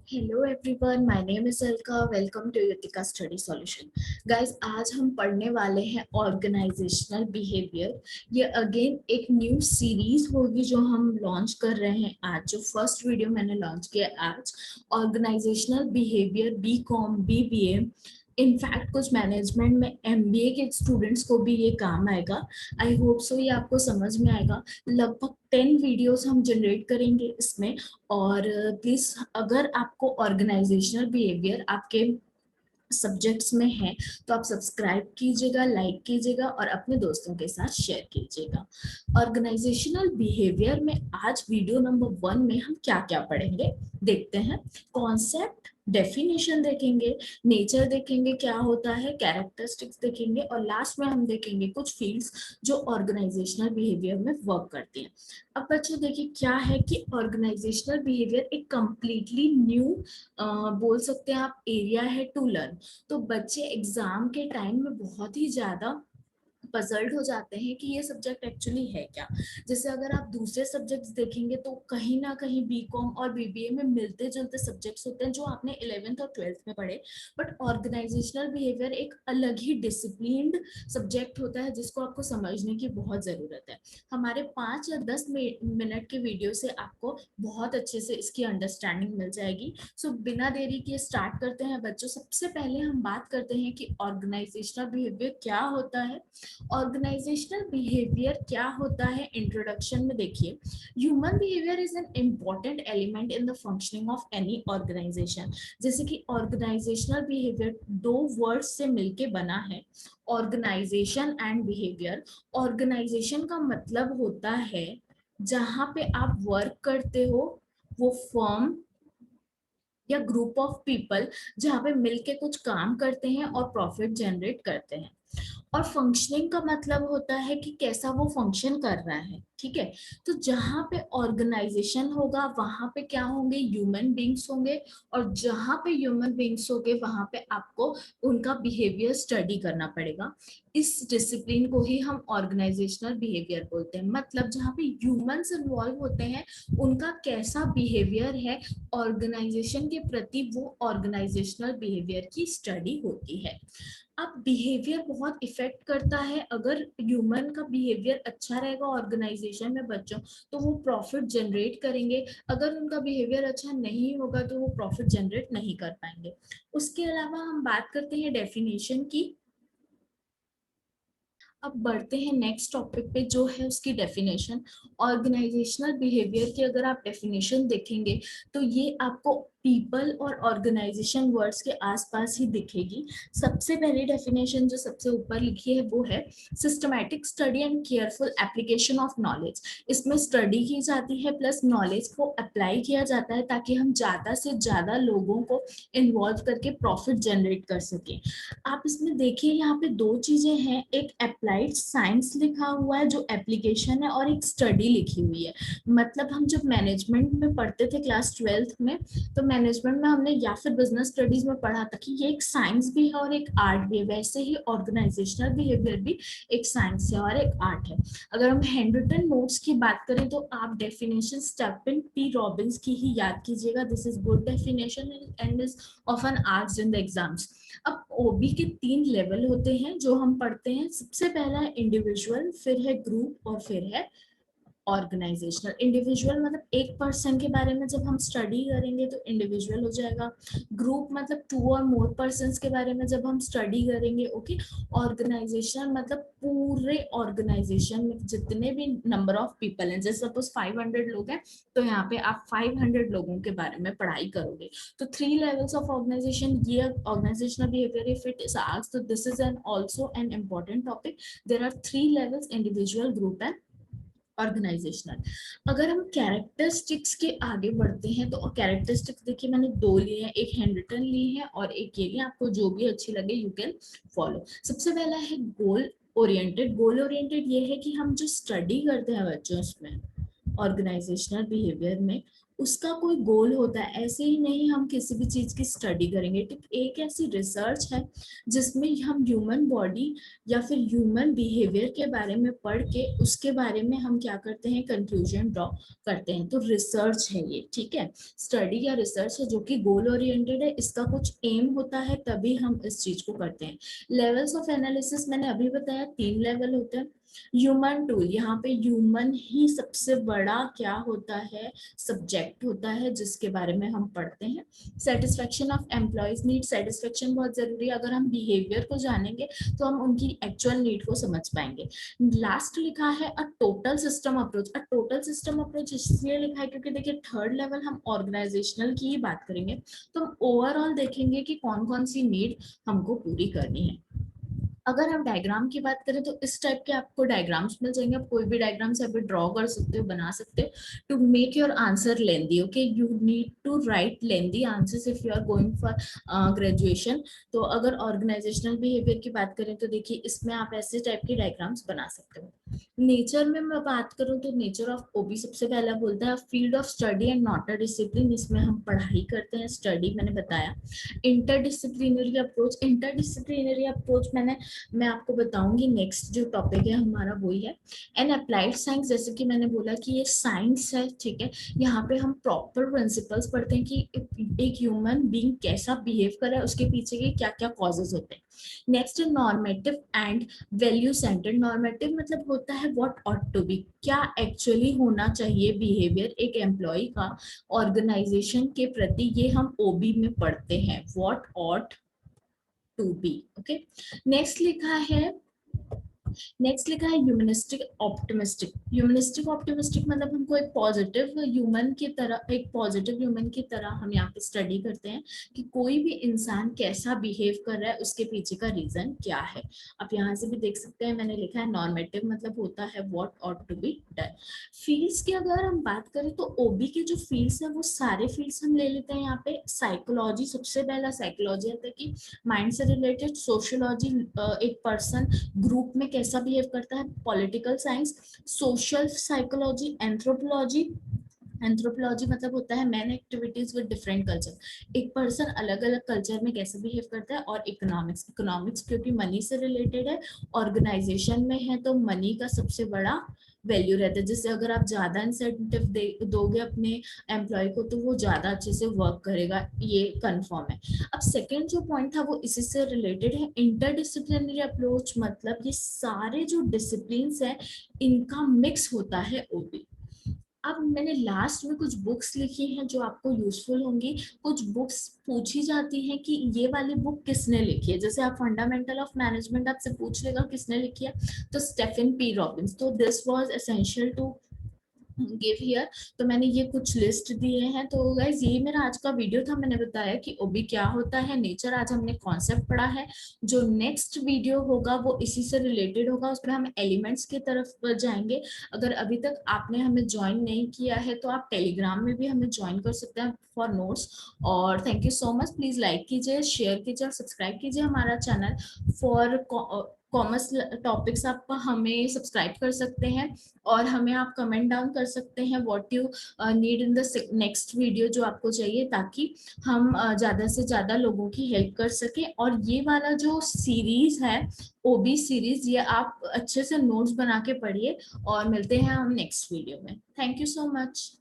Hello everyone, my name is Alka. Welcome to Yutika study solution. Guys, आज हम पढ़ने वाले हैं ऑर्गेनाइजेशनल बिहेवियर। ये अगेन एक न्यू सीरीज होगी जो हम लॉन्च कर रहे हैं आज। जो फर्स्ट वीडियो मैंने लॉन्च किया आज, organisational behaviour B com BBA। In fact कुछ मैनेजमेंट में MBA के स्टूडेंट्स को भी ये काम आएगा। आई होप सो ये आपको समझ में आएगा। लगभग 10 वीडियोस हम जनरेट करेंगे इसमें। और प्लीज, अगर आपको ऑर्गेनाइजेशनल बिहेवियर आपके सब्जेक्ट्स में है तो आप सब्सक्राइब कीजिएगा, लाइक कीजिएगा और अपने दोस्तों के साथ शेयर कीजिएगा। ऑर्गेनाइजेशनल बिहेवियर में आज वीडियो नंबर 1 में हम क्या क्या पढ़ेंगे देखते हैं। कॉन्सेप्ट, डेफिनेशन देखेंगे, नेचर देखेंगे क्या होता है, कैरेक्टरिस्टिक्स देखेंगे और लास्ट में हम देखेंगे कुछ फील्ड्स जो ऑर्गेनाइजेशनल बिहेवियर में वर्क करती हैं। अब बच्चों देखिए क्या है कि ऑर्गेनाइजेशनल बिहेवियर एक कंप्लीटली न्यू बोल सकते हैं आप एरिया है टू लर्न। तो बच्चे एग्जाम के टाइम में बहुत ही ज्यादा पजल्ड हो जाते हैं कि ये सब्जेक्ट एक्चुअली है क्या। जैसे अगर आप दूसरे सब्जेक्ट्स देखेंगे तो कहीं ना कहीं बीकॉम और BBA में मिलते जुलते सब्जेक्ट्स होते हैं जो आपने 11th और 12th में पढ़े। बट ऑर्गेनाइजेशनल बिहेवियर एक अलग ही डिसिप्लिन्ड सब्जेक्ट होता है जिसको आपको समझने की बहुत जरूरत है। हमारे 5 या 10 मिनट के वीडियो से आपको बहुत अच्छे से इसकी अंडरस्टैंडिंग मिल जाएगी। सो बिना देरी के स्टार्ट करते हैं बच्चों। सबसे पहले हम बात करते हैं कि ऑर्गेनाइजेशनल बिहेवियर क्या होता है। ऑर्गेनाइजेशनल बिहेवियर क्या होता है, इंट्रोडक्शन में देखिए। Human behaviour is an important element in the functioning of any organisation. जैसे कि ऑर्गेनाइजेशनल बिहेवियर 2 वर्ड्स से मिलके बना है, ऑर्गेनाइजेशन एंड बिहेवियर। ऑर्गेनाइजेशन का मतलब होता है जहां पे आप वर्क करते हो, वो फर्म या ग्रुप ऑफ पीपल जहाँ पे मिलके कुछ काम करते हैं और प्रॉफिट जनरेट करते हैं। और फंक्शनिंग का मतलब होता है कि कैसा वो फंक्शन कर रहा है, ठीक है। तो जहां पे ऑर्गेनाइजेशन होगा वहां पे क्या होंगे, ह्यूमन बींग्स होंगे। और जहां पे ह्यूमन बींग्स होंगे वहां पे आपको उनका बिहेवियर स्टडी करना पड़ेगा। इस डिसिप्लिन को ही हम ऑर्गेनाइजेशनल बिहेवियर बोलते हैं। मतलब जहाँ पे ह्यूमंस इन्वॉल्व होते हैं उनका कैसा बिहेवियर है ऑर्गेनाइजेशन के प्रति, वो ऑर्गेनाइजेशनल बिहेवियर की स्टडी होती है। अब बिहेवियर बहुत इफेक्ट करता है। अगर ह्यूमन का बिहेवियर अच्छा रहेगा ऑर्गेनाइजेशन में बच्चों, तो वो प्रॉफिट जनरेट करेंगे। अगर उनका बिहेवियर अच्छा नहीं होगा तो वो प्रॉफिट जनरेट नहीं कर पाएंगे। उसके अलावा हम बात करते हैं डेफिनेशन की। अब बढ़ते हैं नेक्स्ट टॉपिक पे जो है उसकी डेफिनेशन। ऑर्गेनाइजेशनल बिहेवियर की अगर आप डेफिनेशन देखेंगे तो ये आपको पीपल और ऑर्गेनाइजेशन वर्ड्स के आसपास ही दिखेगी। सबसे पहली डेफिनेशन जो सबसे ऊपर लिखी है वो है systematic study and careful application of knowledge. इसमें स्टडी की जाती है प्लस नॉलेज को अप्लाई किया जाता है ताकि हम ज्यादा से ज्यादा लोगों को इन्वॉल्व करके प्रॉफिट जनरेट कर सकें। आप इसमें देखिए यहाँ पे 2 चीजें हैं, एक अप्लाइड साइंस लिखा हुआ है जो एप्लीकेशन है और एक स्टडी लिखी हुई है। मतलब हम जब मैनेजमेंट में पढ़ते थे क्लास 12th में, तो मैनेजमेंट में हमने या फिर बिजनेस स्टडीज में पढ़ा था कि ये एक साइंस भी है और एक आर्ट भी है। वैसे ही ऑर्गेनाइजेशनल बिहेवियर भी एक साइंस है और एक आर्ट है। अगर हम हैंडरिटन नोट्स की बात करें तो आप डेफिनेशन स्टेफन पी रॉबिन्स की ही याद कीजिएगा। This is good definition and is often asked in the exams. अब OB के 3 लेवल होते हैं जो हम पढ़ते हैं। सबसे पहला है इंडिविजुअल, फिर है ग्रुप और फिर है ऑर्गेनाइजेशनल। इंडिविजुअल मतलब एक पर्सन के बारे में जब हम स्टडी करेंगे तो इंडिविजुअल हो जाएगा। ग्रुप मतलब 2 और मोर पर्सन के बारे में जब हम स्टडी करेंगे, ओके। ऑर्गेनाइजेशन मतलब पूरे ऑर्गेनाइजेशन में जितने भी नंबर ऑफ पीपल हैं, जैसे सपोज 500 लोग हैं तो यहाँ पे आप 500 लोगों के बारे में पढ़ाई करोगे। तो 3 लेवल्स ऑफ ऑर्गेनाइजेशन, ये organisational behaviour if it is asked, तो this is an also an important topic. There are 3 levels, individual, group and organisational. अगर हम कैरेक्टरिस्टिक्स के आगे बढ़ते हैं तो कैरेक्टरिस्टिक्स देखिए मैंने 2 लिए हैं, एक हैंडरिटन ली है और एक ये ली। आपको जो भी अच्छी लगे यू कैन फॉलो। सबसे पहला है गोल ओरिएंटेड। गोल ओरिएंटेड ये है कि हम जो स्टडी करते हैं बच्चों इसमें ऑर्गेनाइजेशनल बिहेवियर में, उसका कोई गोल होता है। ऐसे ही नहीं हम किसी भी चीज की स्टडी करेंगे, ठीक। एक ऐसी रिसर्च है जिसमें हम ह्यूमन बॉडी या फिर ह्यूमन बिहेवियर के बारे में पढ़ के उसके बारे में हम क्या करते हैं, कंक्लूजन ड्रॉ करते हैं। तो रिसर्च है ये, ठीक है। स्टडी या रिसर्च है जो कि गोल ओरिएंटेड है, इसका कुछ एम होता है तभी हम इस चीज को करते हैं। लेवल्स ऑफ एनालिसिस मैंने अभी बताया, 3 लेवल होते हैं। ह्यूमन टूल, यहाँ पे ह्यूमन ही सबसे बड़ा क्या होता है, सब्जेक्ट होता है जिसके बारे में हम पढ़ते हैं। Satisfaction of employees need, satisfaction बहुत जरूरी है। अगर हम बिहेवियर को जानेंगे तो हम उनकी एक्चुअल नीड को समझ पाएंगे। लास्ट लिखा है a total system approach. A total system approach इसलिए लिखा है क्योंकि देखिए थर्ड लेवल हम ऑर्गेनाइजेशनल की ही बात करेंगे, तो हम ओवरऑल देखेंगे कि कौन कौन सी नीड हमको पूरी करनी है। अगर हम डायग्राम की बात करें तो इस टाइप के आपको डायग्राम्स मिल जाएंगे। आप कोई भी डायग्राम से अभी ड्रॉ कर सकते हो, बना सकते हो to make your answer lengthy. Okay, you need to write lengthy answers if you are going for graduation. तो अगर ऑर्गेनाइजेशनल बिहेवियर की बात करें तो देखिए इसमें आप ऐसे टाइप के डायग्राम्स बना सकते हो। नेचर में मैं बात करूं तो नेचर ऑफ ओबी सबसे पहला बोलता है field of study and not a discipline. इसमें हम पढ़ाई करते हैं, स्टडी मैंने बताया। इंटरडिसिप्लिनरी अप्रोच, इंटरडिसिप्लिनरी अप्रोच मैं आपको बताऊंगी, नेक्स्ट जो टॉपिक है हमारा वही है। एंड अप्लाइड साइंस, जैसे कि मैंने बोला कि ये साइंस है, ठीक है। यहाँ पे हम प्रॉपर प्रिंसिपल्स पढ़ते हैं कि एक ह्यूमन बीइंग कैसा बिहेव कर रहा है, उसके पीछे के क्या क्या कॉजेज होते हैं। नेक्स्ट है normative and value centred. Normative मतलब होता है व्हाट ऑट टू बी, क्या एक्चुअली होना चाहिए बिहेवियर एक एम्प्लॉय का ऑर्गेनाइजेशन के प्रति, ये हम ओबी में पढ़ते हैं, what ought to be. Okay, next लिखा है, नेक्स्ट लिखा है ह्यूमनिस्टिक ऑप्टिमिस्टिक। ह्यूमनिस्टिक ऑप्टिमिस्टिक मतलब हमको एक पॉजिटिव ह्यूमन की तरह, एक पॉजिटिव ह्यूमन की तरह हम यहाँ पे स्टडी करते हैं कि कोई भी इंसान कैसा बिहेव कर रहा है, उसके पीछे का रीजन क्या है। आप यहाँ से भी देख सकते हैं मैंने लिखा है नॉर्मेटिव मतलब होता है what ought to be done. Fields की अगर हम बात करें तो ओबी के जो फील्ड्स है वो सारे फील्ड्स हम ले लेते हैं। यहाँ पे साइकोलॉजी, सबसे पहला साइकोलॉजी आता है कि माइंड से रिलेटेड। सोशियोलॉजी, एक पर्सन ग्रुप में कैसा बिहेव करता है। Political science, social psychology, anthropology. Anthropology मतलब होता है man activities with different culture, एक पर्सन अलग अलग कल्चर में कैसे बिहेव करता है। और इकोनॉमिक्स, इकोनॉमिक्स क्योंकि मनी से रिलेटेड है, ऑर्गेनाइजेशन में है तो मनी का सबसे बड़ा वैल्यू रहता है। जैसे अगर आप ज्यादा इंसेंटिव दोगे अपने एम्प्लॉय को तो वो ज्यादा अच्छे से वर्क करेगा, ये कंफर्म है। अब सेकेंड जो पॉइंट था वो इसी से रिलेटेड है, इंटरडिसिप्लिनरी अप्रोच मतलब ये सारे जो डिसिप्लिन है इनका मिक्स होता है ओबी। अब मैंने लास्ट में कुछ बुक्स लिखी हैं जो आपको यूजफुल होंगी। कुछ बुक्स पूछी जाती हैं कि ये वाली बुक किसने लिखी है, जैसे आप फंडामेंटल ऑफ मैनेजमेंट आपसे पूछ लेगा किसने लिखी है, तो स्टेफन पी रॉबिन्स। तो this was essential to give here. तो मैंने ये कुछ लिस्ट दिए हैं। तो गाइज यही मेरा आज का वीडियो था, मैंने बताया कि ओबी क्या होता है, नेचर आज हमने कॉन्सेप्ट पढ़ा है। जो नेक्स्ट वीडियो होगा वो इसी से रिलेटेड होगा, उसमें हम एलिमेंट्स की तरफ जाएंगे। अगर अभी तक आपने हमें ज्वाइन नहीं किया है तो आप टेलीग्राम में भी हमें ज्वाइन कर सकते हैं फॉर नोट्स। और thank you so much, please like कीजिए, शेयर कीजिए और सब्सक्राइब कीजिए हमारा चैनल। फॉर कॉमर्स टॉपिक्स आप हमें सब्सक्राइब कर सकते हैं और हमें आप कमेंट डाउन कर सकते हैं what you need in the next video, जो आपको चाहिए, ताकि हम ज्यादा से ज्यादा लोगों की हेल्प कर सके। और ये वाला जो सीरीज है ओबी सीरीज, ये आप अच्छे से नोट्स बना के पढ़िए और मिलते हैं हम नेक्स्ट वीडियो में। Thank you so much.